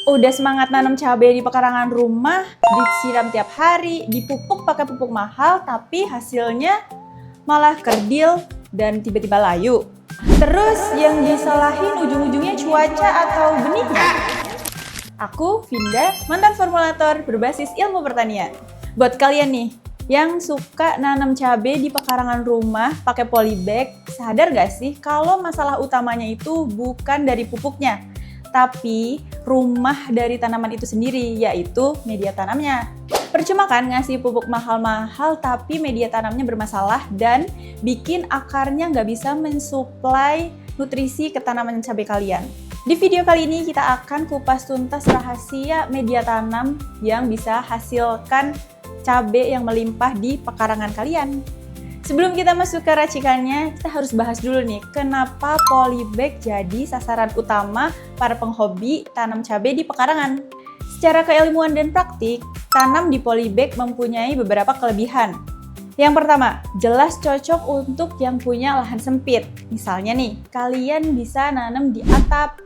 Udah semangat nanam cabai di pekarangan rumah, disiram tiap hari, dipupuk pakai pupuk mahal, tapi hasilnya malah kerdil dan tiba-tiba layu. Terus yang disalahin ujung-ujungnya cuaca atau benihnya? Aku, Vinda, mantan formulator berbasis ilmu pertanian. Buat kalian nih, yang suka nanam cabai di pekarangan rumah pakai polybag, sadar gak sih kalau masalah utamanya itu bukan dari pupuknya, tapi rumah dari tanaman itu sendiri, yaitu media tanamnya. Percuma kan ngasih pupuk mahal-mahal tapi media tanamnya bermasalah dan bikin akarnya nggak bisa mensuplai nutrisi ke tanaman cabai kalian. Di video kali ini kita akan kupas tuntas rahasia media tanam yang bisa hasilkan cabai yang melimpah di pekarangan kalian. Sebelum kita masuk ke racikannya, kita harus bahas dulu nih, kenapa polybag jadi sasaran utama para penghobi tanam cabai di pekarangan. Secara keilmuan dan praktik, tanam di polybag mempunyai beberapa kelebihan. Yang pertama, jelas cocok untuk yang punya lahan sempit. Misalnya nih, kalian bisa nanam di atap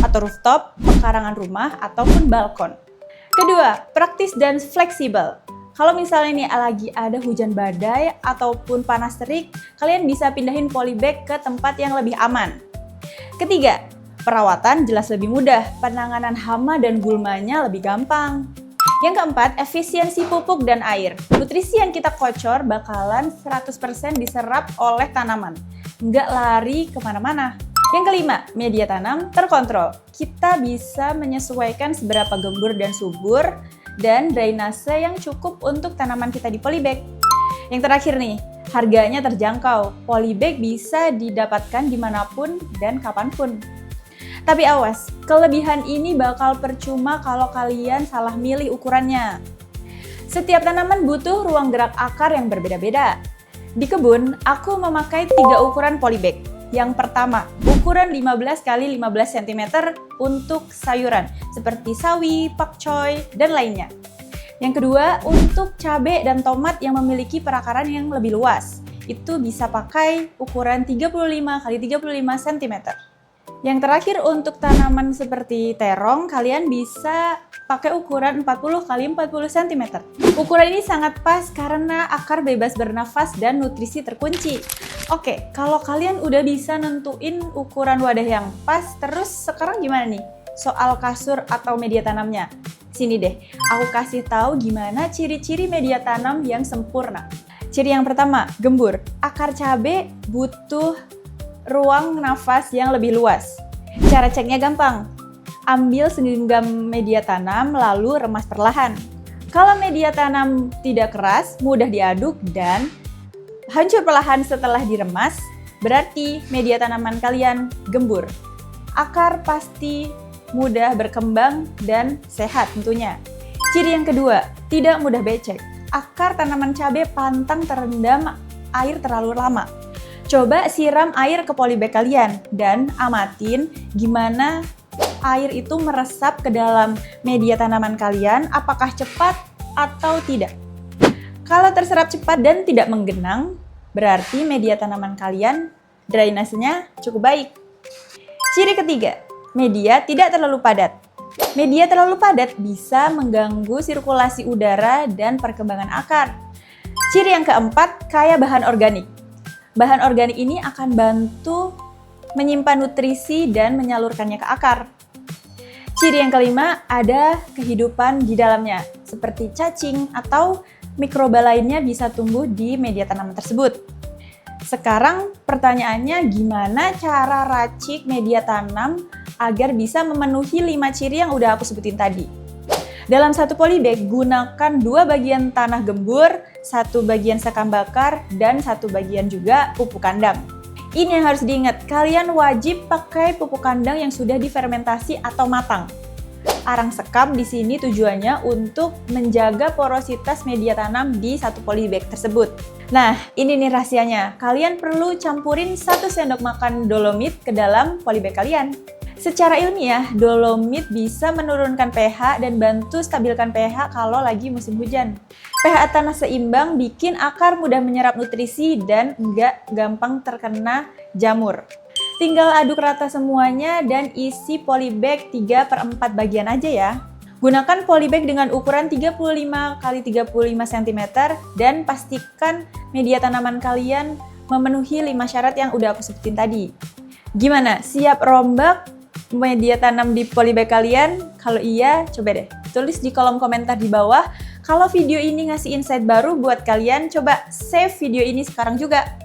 atau rooftop, pekarangan rumah, ataupun balkon. Kedua, praktis dan fleksibel. Kalau misalnya nih lagi ada hujan badai ataupun panas terik, kalian bisa pindahin polybag ke tempat yang lebih aman. Ketiga, perawatan jelas lebih mudah, penanganan hama dan gulmanya lebih gampang. Yang keempat, efisiensi pupuk dan air. Nutrisi yang kita kocor bakalan 100% diserap oleh tanaman, nggak lari kemana-mana. Yang kelima, media tanam terkontrol. Kita bisa menyesuaikan seberapa gembur dan subur dan drainase yang cukup untuk tanaman kita di polybag. Yang terakhir nih, harganya terjangkau. Polybag bisa didapatkan dimanapun dan kapanpun. Tapi awas, kelebihan ini bakal percuma kalau kalian salah milih ukurannya. Setiap tanaman butuh ruang gerak akar yang berbeda-beda. Di kebun, aku memakai 3 ukuran polybag. Yang pertama, ukuran 15 x 15 cm untuk sayuran seperti sawi, pakcoy, dan lainnya. Yang kedua, untuk cabai dan tomat yang memiliki perakaran yang lebih luas. Itu bisa pakai ukuran 35 x 35 cm. Yang terakhir, untuk tanaman seperti terong, kalian bisa pakai ukuran 40 x 40 cm. Ukuran ini sangat pas karena akar bebas bernafas dan nutrisi terkunci. Oke, kalau kalian udah bisa nentuin ukuran wadah yang pas, terus sekarang gimana nih soal kasur atau media tanamnya? Sini deh, aku kasih tahu gimana ciri-ciri media tanam yang sempurna. Ciri yang pertama, gembur. Akar cabai butuh ruang nafas yang lebih luas. Cara ceknya gampang. Ambil segenggam media tanam lalu remas perlahan. Kalau media tanam tidak keras, mudah diaduk dan hancur perlahan setelah diremas, berarti media tanaman kalian gembur. Akar pasti mudah berkembang dan sehat tentunya. Ciri yang kedua, tidak mudah becek. Akar tanaman cabai pantang terendam air terlalu lama. Coba siram air ke polybag kalian dan amatin gimana air itu meresap ke dalam media tanaman kalian, apakah cepat atau tidak. Kalau terserap cepat dan tidak menggenang, berarti media tanaman kalian drainasenya cukup baik. Ciri ketiga, media tidak terlalu padat. Media terlalu padat bisa mengganggu sirkulasi udara dan perkembangan akar. Ciri yang keempat, kaya bahan organik. Bahan organik ini akan bantu menyimpan nutrisi dan menyalurkannya ke akar. Ciri yang kelima, ada kehidupan di dalamnya, seperti cacing atau mikroba lainnya bisa tumbuh di media tanaman tersebut. Sekarang pertanyaannya, gimana cara racik media tanam agar bisa memenuhi 5 ciri yang udah aku sebutin tadi? Dalam satu polybag, gunakan 2 bagian tanah gembur, 1 bagian sekam bakar, dan 1 bagian juga pupuk kandang. Ini yang harus diingat, kalian wajib pakai pupuk kandang yang sudah difermentasi atau matang. Arang sekam di sini tujuannya untuk menjaga porositas media tanam di satu polybag tersebut. Nah, ini nih rahasianya. Kalian perlu campurin 1 sendok makan dolomit ke dalam polybag kalian. Secara ilmiah, dolomit bisa menurunkan pH dan bantu stabilkan pH kalau lagi musim hujan. pH tanah seimbang bikin akar mudah menyerap nutrisi dan nggak gampang terkena jamur. Tinggal aduk rata semuanya dan isi polybag 3/4 bagian aja ya. Gunakan polybag dengan ukuran 35 x 35 cm dan pastikan media tanaman kalian memenuhi 5 syarat yang udah aku sebutin tadi. Gimana? Siap rombak media tanam di polybag kalian? Kalau iya, coba deh tulis di kolom komentar di bawah. Kalau video ini ngasih insight baru buat kalian, coba save video ini sekarang juga.